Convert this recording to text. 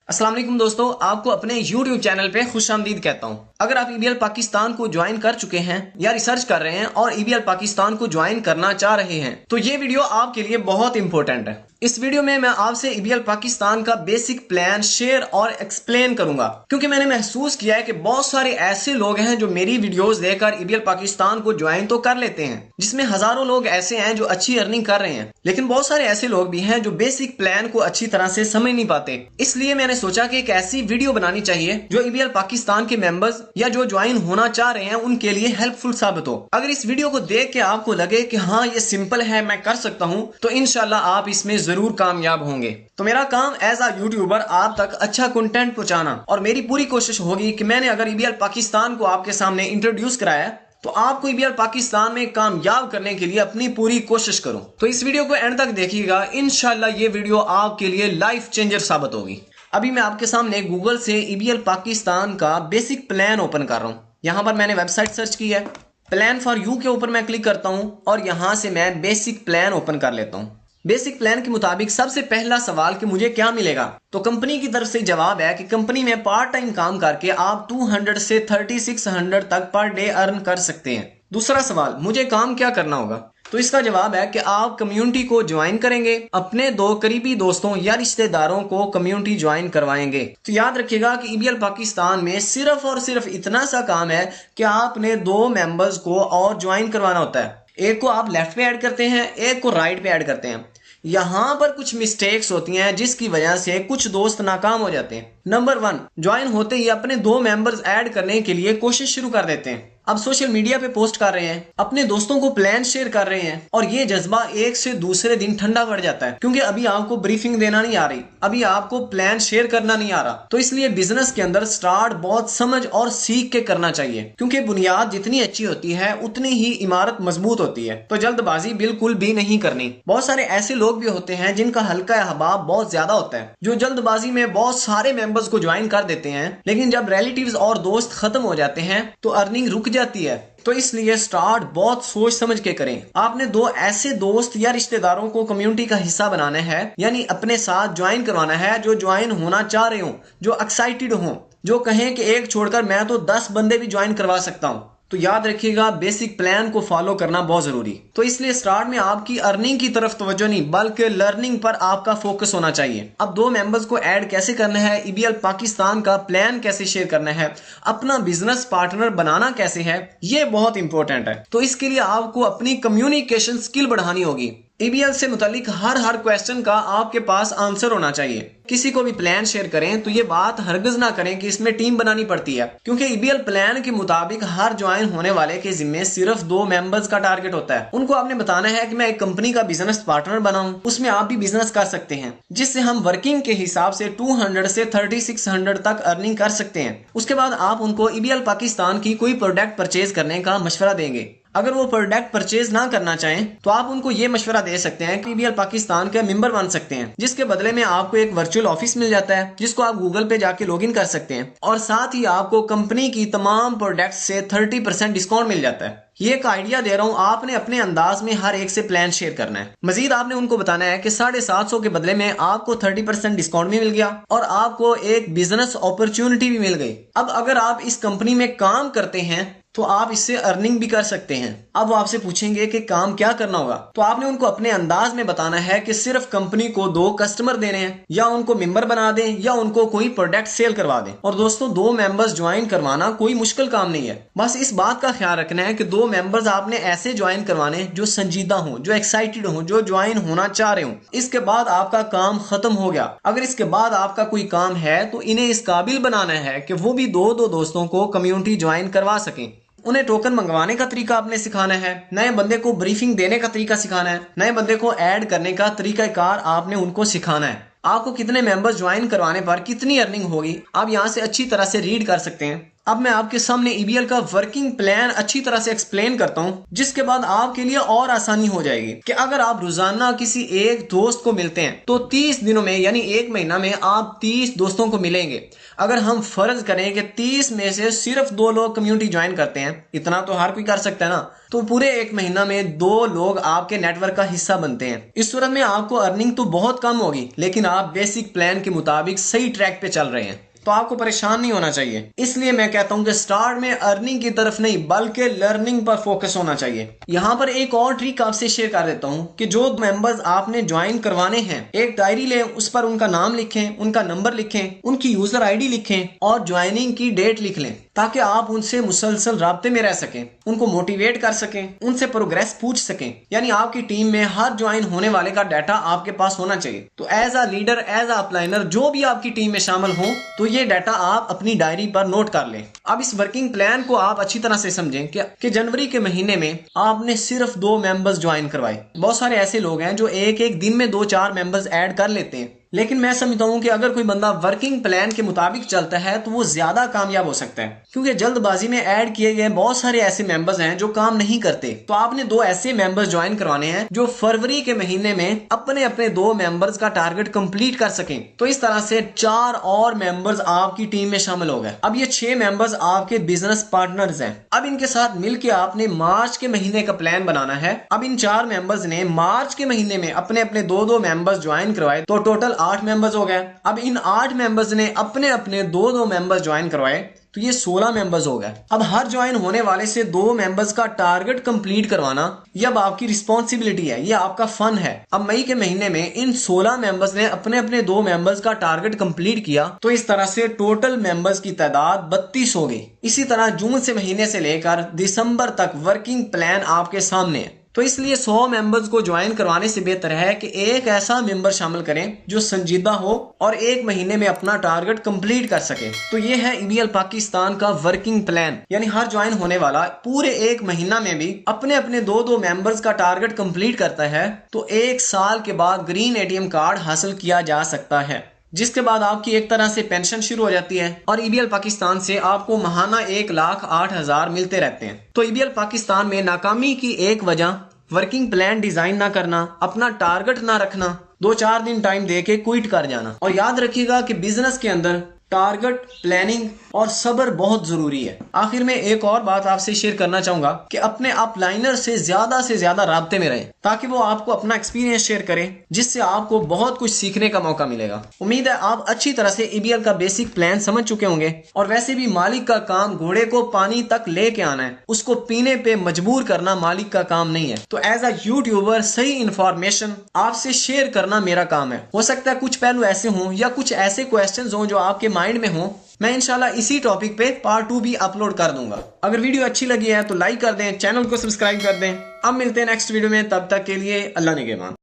अस्सलाम वालेकुम दोस्तों, आपको अपने YouTube चैनल पे खुशामदीद कहता हूँ। अगर आप EBL पाकिस्तान को ज्वाइन कर चुके हैं या रिसर्च कर रहे हैं और EBL पाकिस्तान को ज्वाइन करना चाह रहे हैं तो ये वीडियो आपके लिए बहुत इंपॉर्टेंट है। इस वीडियो में मैं आपसे EBL पाकिस्तान का बेसिक प्लान शेयर और एक्सप्लेन करूंगा, क्योंकि मैंने महसूस किया है कि बहुत सारे ऐसे लोग हैं जो मेरी वीडियोस देखकर EBL पाकिस्तान को ज्वाइन तो कर लेते हैं, जिसमें हजारों लोग ऐसे हैं जो अच्छी अर्निंग कर रहे हैं, लेकिन बहुत सारे ऐसे लोग भी हैं जो बेसिक प्लान को अच्छी तरह से समझ नहीं पाते। इसलिए मैंने सोचा कि एक ऐसी वीडियो बनानी चाहिए जो EBL पाकिस्तान के मेंबर्स या जो ज्वाइन होना चाह रहे हैं उनके लिए हेल्पफुल साबित हो। अगर इस वीडियो को देख के आपको लगे कि हाँ ये सिंपल है, मैं कर सकता हूँ, तो इंशाल्लाह आप इसमें जरूर कामयाब होंगे। तो मेरा काम एज अ यूट्यूबर आप तक अच्छा कंटेंट पहुंचाना, और मेरी पूरी कोशिश होगी कि मैंने अगर EBL पाकिस्तान को आपके सामने इंट्रोड्यूस कराया तो आपको EBL पाकिस्तान में कामयाब करने के लिए अपनी पूरी कोशिश करूं। तो इस वीडियो को एंड तक देखिएगा, इंशाल्लाह ये वीडियो आपके लिए लाइफ चेंजर साबित होगी। अभी मैं आपके सामने गूगल से EBL पाकिस्तान का बेसिक प्लान ओपन कर रहा हूं। यहां पर मैंने वेबसाइट सर्च की है, प्लान फॉर यू के ऊपर मैं क्लिक करता हूं और यहां से मैं बेसिक प्लान ओपन कर लेता हूं। बेसिक प्लान के मुताबिक सबसे पहला सवाल कि मुझे क्या मिलेगा, तो कंपनी की तरफ से जवाब है कि कंपनी में पार्ट टाइम काम करके आप 200 से 3600 तक पर डे अर्न कर सकते हैं। दूसरा सवाल, मुझे काम क्या करना होगा, तो इसका जवाब है कि आप कम्युनिटी को ज्वाइन करेंगे, अपने 2 करीबी दोस्तों या रिश्तेदारों को कम्युनिटी ज्वाइन करवाएंगे। तो याद रखिएगा कि EBL पाकिस्तान में सिर्फ और सिर्फ इतना सा काम है कि आपने 2 मेंबर्स को और ज्वाइन करवाना होता है। एक को आप लेफ्ट पे ऐड करते हैं, एक को राइट पे ऐड करते हैं। यहाँ पर कुछ मिस्टेक्स होती हैं जिसकी वजह से कुछ दोस्त नाकाम हो जाते हैं। नंबर 1, ज्वाइन होते ही अपने 2 मेंबर्स ऐड करने के लिए कोशिश शुरू कर देते हैं। अब सोशल मीडिया पे पोस्ट कर रहे हैं, अपने दोस्तों को प्लान शेयर कर रहे हैं, और ये जज्बा एक से दूसरे दिन ठंडा पड़ जाता है, क्योंकि अभी आपको ब्रीफिंग देना नहीं आ रही, अभी आपको प्लान शेयर करना नहीं आ रहा। तो इसलिए बिजनेस के अंदर स्टार्ट बहुत समझ और सीख के करना चाहिए, क्योंकि बुनियाद जितनी अच्छी होती है उतनी ही इमारत मजबूत होती है। तो जल्दबाजी बिल्कुल भी नहीं करनी। बहुत सारे ऐसे लोग भी होते हैं जिनका हल्का अहबाब बहुत ज्यादा होता है, जो जल्दबाजी में बहुत सारे मेंबर्स को ज्वाइन कर देते हैं, लेकिन जब रिलेटिव्स और दोस्त खत्म हो जाते हैं तो अर्निंग रुक जाती है। तो इसलिए स्टार्ट बहुत सोच समझ के करें। आपने 2 ऐसे दोस्त या रिश्तेदारों को कम्युनिटी का हिस्सा बनाना है, यानी अपने साथ ज्वाइन करवाना है, जो ज्वाइन होना चाह रहे हो, जो एक्साइटेड हो, जो कहें कि एक छोड़कर मैं तो 10 बंदे भी ज्वाइन करवा सकता हूं। तो याद रखिएगा बेसिक प्लान को फॉलो करना बहुत जरूरी। तो इसलिए स्टार्ट में आपकी अर्निंग की तरफ तवज्जो नहीं, बल्कि लर्निंग पर आपका फोकस होना चाहिए। अब 2 मेंबर्स को ऐड कैसे करना है, EBL पाकिस्तान का प्लान कैसे शेयर करना है, अपना बिजनेस पार्टनर बनाना कैसे है, ये बहुत इंपॉर्टेंट है। तो इसके लिए आपको अपनी कम्युनिकेशन स्किल बढ़ानी होगी। EBL से मुतालिक हर क्वेश्चन का आपके पास आंसर होना चाहिए। किसी को भी प्लान शेयर करें तो ये बात हरगिज ना करें कि इसमें टीम बनानी पड़ती है, क्योंकि EBL प्लान के मुताबिक हर ज्वाइन होने वाले के जिम्मे सिर्फ 2 मेंबर्स का टारगेट होता है। उनको आपने बताना है कि मैं एक कंपनी का बिजनेस पार्टनर बनाऊं, उसमें आप भी बिजनेस कर सकते हैं, जिससे हम वर्किंग के हिसाब से 200 से 3600 तक अर्निंग कर सकते हैं। उसके बाद आप उनको EBL पाकिस्तान की कोई प्रोडक्ट परचेज करने का मशवरा देंगे। अगर वो प्रोडक्ट परचेज ना करना चाहें तो आप उनको ये मशवरा दे सकते हैं कि EBL पाकिस्तान के मेंबर बन सकते हैं, जिसके बदले में आपको एक वर्चुअल ऑफिस मिल जाता है, जिसको आप गूगल पे जाके लॉगिन कर सकते हैं, और साथ ही आपको कंपनी की तमाम प्रोडक्ट्स से 30% डिस्काउंट मिल जाता है। ये एक आइडिया दे रहा हूँ, आपने अपने अंदाज में हर एक से प्लान शेयर करना है। मजीद आपने उनको बताना है कि 750 के बदले में आपको 30% डिस्काउंट भी मिल गया और आपको एक बिजनेस अपॉर्चुनिटी भी मिल गई। अब अगर आप इस कंपनी में काम करते हैं तो आप इससे अर्निंग भी कर सकते हैं। अब वो आपसे पूछेंगे कि काम क्या करना होगा, तो आपने उनको अपने अंदाज में बताना है कि सिर्फ कंपनी को 2 कस्टमर देने हैं, या उनको मेंबर बना दें, या उनको कोई प्रोडक्ट सेल करवा दें। और दोस्तों 2 मेंबर्स ज्वाइन करवाना कोई मुश्किल काम नहीं है, बस इस बात का ख्याल रखना है कि 2 मेंबर्स आपने ऐसे ज्वाइन करवाने जो संजीदा हो, जो एक्साइटेड हो, जो ज्वाइन होना चाह रहे हो। इसके बाद आपका काम खत्म हो गया। अगर इसके बाद आपका कोई काम है तो इन्हें इस काबिल बनाना है कि वो भी 2 दोस्तों को कम्युनिटी ज्वाइन करवा सकें। उन्हें टोकन मंगवाने का तरीका आपने सिखाना है, नए बंदे को ब्रीफिंग देने का तरीका सिखाना है, नए बंदे को ऐड करने का तरीकाकार आपने उनको सिखाना है। आपको कितने मेंबर्स ज्वाइन करवाने पर कितनी अर्निंग होगी आप यहाँ से अच्छी तरह से रीड कर सकते हैं। अब मैं आपके सामने ईबीएल का वर्किंग प्लान अच्छी तरह से एक्सप्लेन करता हूं, जिसके बाद आपके लिए और आसानी हो जाएगी कि अगर आप रोजाना किसी एक दोस्त को मिलते हैं तो 30 दिनों में यानी एक महीना में आप 30 दोस्तों को मिलेंगे। अगर हम फर्ज करें कि 30 में से सिर्फ 2 लोग कम्युनिटी ज्वाइन करते हैं, इतना तो हर कोई कर सकता है ना, तो पूरे एक महीना में 2 लोग आपके नेटवर्क का हिस्सा बनते हैं। इस सूरत में आपको अर्निंग तो बहुत कम होगी, लेकिन आप बेसिक प्लान के मुताबिक सही ट्रैक पे चल रहे हैं, तो आपको परेशान नहीं होना चाहिए। इसलिए मैं कहता हूं कि स्टार्ट में अर्निंग की तरफ नहीं बल्कि लर्निंग पर फोकस होना चाहिए। यहां पर एक और ट्रिक आपसे शेयर कर देता हूं कि जो मेंबर्स आपने ज्वाइन करवाने हैं, एक डायरी लें, उस पर उनका नाम लिखें, उनका नंबर लिखें, उनकी यूजर आईडी लिखें और ज्वाइनिंग की डेट लिख लें, ताकि आप उनसे मुसलसल राब्ते में रह सकें, उनको मोटिवेट कर सकें, उनसे प्रोग्रेस पूछ सकें। यानी आपकी टीम में हर ज्वाइन होने वाले का डाटा आपके पास होना चाहिए। तो as a leader, as a upliner, जो भी आपकी टीम में शामिल हो, तो ये डाटा आप अपनी डायरी पर नोट कर लें। अब इस वर्किंग प्लान को आप अच्छी तरह से समझें कि जनवरी के महीने में आपने सिर्फ 2 मेंबर्स ज्वाइन करवाए। बहुत सारे ऐसे लोग हैं जो एक एक दिन में 2-4 मेंबर्स ऐड कर लेते हैं, लेकिन मैं समझता हूं कि अगर कोई बंदा वर्किंग प्लान के मुताबिक चलता है तो वो ज्यादा कामयाब हो सकता है, क्योंकि जल्दबाजी में ऐड किए गए बहुत सारे ऐसे मेंबर्स हैं जो काम नहीं करते। तो आपने 2 ऐसे मेंबर्स ज्वाइन करवाने हैं जो फरवरी के महीने में अपने अपने 2 मेंबर्स का टारगेट कंप्लीट कर सकें। तो इस तरह से 4 और मेंबर्स आपकी टीम में शामिल हो गए। अब ये 6 मेंबर्स आपके बिजनेस पार्टनर्स हैं। अब इनके साथ मिलकर आपने मार्च के महीने का प्लान बनाना है। अब इन 4 मेंबर्स ने मार्च के महीने में अपने अपने 2-2 मेंबर्स ज्वाइन करवाए, तो टोटल 8 मेंबर्स हो गए। अब इन 8 मेंबर्स ने अपने अपने 2-2 मेंबर्स ज्वाइन करवाए, तो ये 16 मेंबर्स हो गए। अब हर ज्वाइन होने वाले से 2 मेंबर्स का टारगेट कंप्लीट करवाना ये अब आपकी रिस्पॉन्सिबिलिटी है, ये आपका फन है। अब मई के महीने में इन 16 मेंबर्स ने अपने अपने 2 मेंबर्स का टारगेट कंप्लीट किया, तो इस तरह से टोटल मेंबर्स की तादाद 32 हो गई। इसी तरह जून से महीने से लेकर दिसंबर तक वर्किंग प्लान आपके सामने है। तो इसलिए 100 मेंबर्स को ज्वाइन करवाने से बेहतर है कि एक ऐसा मेंबर शामिल करें जो संजीदा हो और एक महीने में अपना टारगेट कंप्लीट कर सके। तो ये है ईबीएल पाकिस्तान का वर्किंग प्लान, यानी हर ज्वाइन होने वाला पूरे एक महीना में भी अपने अपने 2-2 मेंबर्स का टारगेट कंप्लीट करता है, तो 1 साल के बाद ग्रीन एटीएम कार्ड हासिल किया जा सकता है, जिसके बाद आपकी एक तरह से पेंशन शुरू हो जाती है और ईबीएल पाकिस्तान से आपको महाना 1,08,000 मिलते रहते हैं। तो ईबीएल पाकिस्तान में नाकामी की एक वजह वर्किंग प्लान डिजाइन ना करना, अपना टारगेट ना रखना, 2-4 दिन टाइम देके क्विट कर जाना। और याद रखिएगा कि बिजनेस के अंदर टारगेट, प्लानिंग और सब्र बहुत जरूरी है। आखिर में एक और बात आपसे शेयर करना चाहूंगा कि अपने अपलाइनर से ज्यादा राब्ते में रहें, ताकि वो आपको अपना एक्सपीरियंस शेयर करें, जिससे आपको बहुत कुछ सीखने का मौका मिलेगा। उम्मीद है आप अच्छी तरह से ईबीएल का बेसिक प्लान समझ चुके होंगे। और वैसे भी मालिक का काम घोड़े को पानी तक लेके आना है, उसको पीने पे मजबूर करना मालिक का काम नहीं है। तो एज अ यूट्यूबर सही इंफॉर्मेशन आपसे शेयर करना मेरा काम है। हो सकता है कुछ पहलू ऐसे हों या कुछ ऐसे क्वेश्चंस हों जो आपके माइंड में हो, मैं इंशाल्लाह इसी टॉपिक पे पार्ट 2 भी अपलोड कर दूंगा। अगर वीडियो अच्छी लगी है तो लाइक कर दें, चैनल को सब्सक्राइब कर दें। अब मिलते हैं नेक्स्ट वीडियो में, तब तक के लिए अल्लाह निगहबान।